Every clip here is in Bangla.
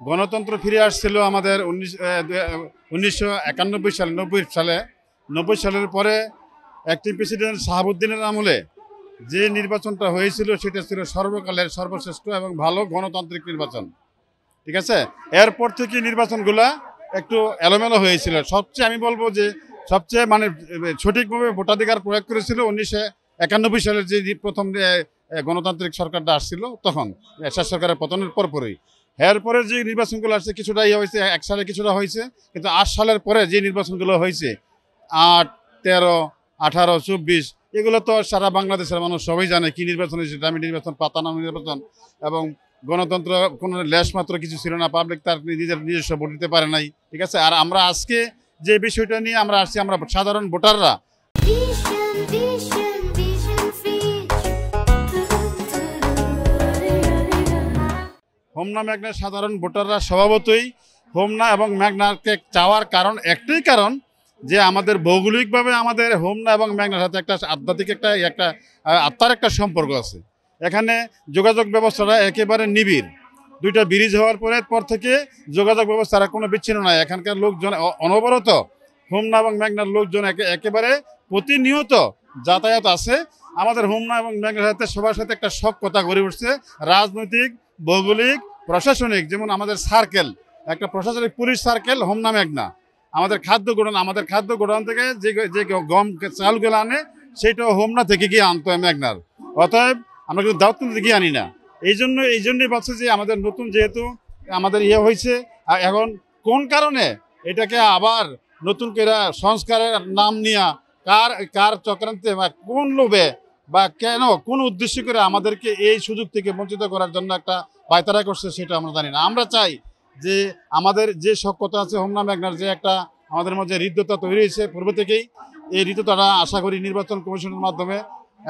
গণতন্ত্র ফিরে আসছিল আমাদের 1991 সালে 90 সালের পরে অ্যাক্টিভ প্রেসিডেন্ট শাহাবুদ্দিনের আমলে যে নির্বাচনটা হয়েছিল সেটা ছিল সর্বকালের সর্বশ্রেষ্ঠ এবং ভালো গণতান্ত্রিক নির্বাচন। ঠিক আছে, এরপর থেকে নির্বাচনগুলা একটু এলোমেলো হয়েছিল। সবচেয়ে আমি বলবো যে সবচেয়ে সঠিকভাবে ভোটাধিকার প্রয়োগ করেছিল 1991 সালের যে প্রথম গণতান্ত্রিক সরকারটা আসছিল, তখন এরশাদ সরকারের পতনের পরপরই। এরপরে যে নির্বাচনগুলো আসছে কিছুটা হয়েছে, 1 সালে কিছুটা হয়েছে, কিন্তু 8 সালের পরে যে নির্বাচনগুলো হয়েছে 8, 13, 18, 24, এগুলো তো সারা বাংলাদেশের মানুষ সবাই জানে কি নির্বাচন হয়েছে। আমি নির্বাচন পাতানো নির্বাচন, এবং গণতন্ত্র কোনো লেশ মাত্র কিছু ছিল না। পাবলিক তার নিজস্ব ভোট দিতে পারে নাই। ঠিক আছে, আর আমরা আজকে যে বিষয়টা নিয়ে আমরা আসছি, আমরা সাধারণ ভোটাররা হোমনা মেঘনার সাধারণ ভোটাররা স্বভাবতই হোমনা এবং মেঘনাকে চাওয়ার কারণ একটাই কারণ যে আমাদের ভৌগোলিকভাবে আমাদের হোমনা এবং মেঘনার সাথে একটা আধ্যাত্মিক একটা আত্মার একটা সম্পর্ক আছে। এখানে যোগাযোগ ব্যবস্থাটা একেবারে নিবিড়। 2টা ব্রিজ হওয়ার পর থেকে যোগাযোগ ব্যবস্থার কোনো বিচ্ছিন্ন নাই। এখানকার লোকজন অনবরত হোমনা এবং মেঘনার লোকজন একেবারে প্রতিনিয়ত যাতায়াত আছে। আমাদের হোমনা এবং মেঘনার সাথে সবার সাথে একটা সখ্যতা গড়ে উঠছে, রাজনৈতিক, ভৌগোলিক, প্রশাসনিক। যেমন আমাদের সার্কেল, একটা প্রশাসনিক পুলিশ সার্কেল হোমনা মেঘনা। আমাদের খাদ্য গোডাউন থেকে যে গম চালগুলো আনে সেটাও হোমনা থেকে গিয়ে আনতে হয় মেঘনার। অতএব আমরা কিন্তু দাওয়াত গিয়ে আনি না। এই জন্যই বলছে যে আমাদের নতুন যেহেতু আমাদের হয়েছে, এখন কোন কারণে এটাকে আবার নতুন করে সংস্কারের নাম নিয়ে কার চক্রান্তে বা কোন লোভে বা কেন কোন উদ্দেশ্য করে আমাদেরকে এই সুযোগ থেকে বঞ্চিত করার জন্য একটা পায়তারা করছে, সেটা আমরা জানি না। আমরা চাই যে আমাদের যে সখ্যতা আছে হোমনা মেঘনার, যে একটা আমাদের মধ্যে হৃদ্যতা তৈরি হয়েছে পূর্ব থেকেই, এই হৃদ্যতাটা আশা করি নির্বাচন কমিশনের মাধ্যমে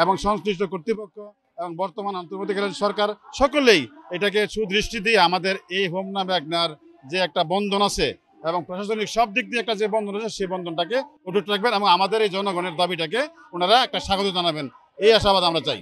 এবং সংশ্লিষ্ট কর্তৃপক্ষ এবং বর্তমান অন্তর্বর্তীকালীন সরকার সকলেই এটাকে সুদৃষ্টি দিয়ে আমাদের এই হোমনা মেঘনার যে একটা বন্ধন আছে এবং প্রশাসনিক সব দিক দিয়ে একটা যে বন্ধন আছে সেই বন্ধনটাকে অটুট রাখবেন এবং আমাদের এই জনগণের দাবিটাকে ওনারা একটা স্বাগত জানাবেন, এই আশাবাদ আমরা চাই।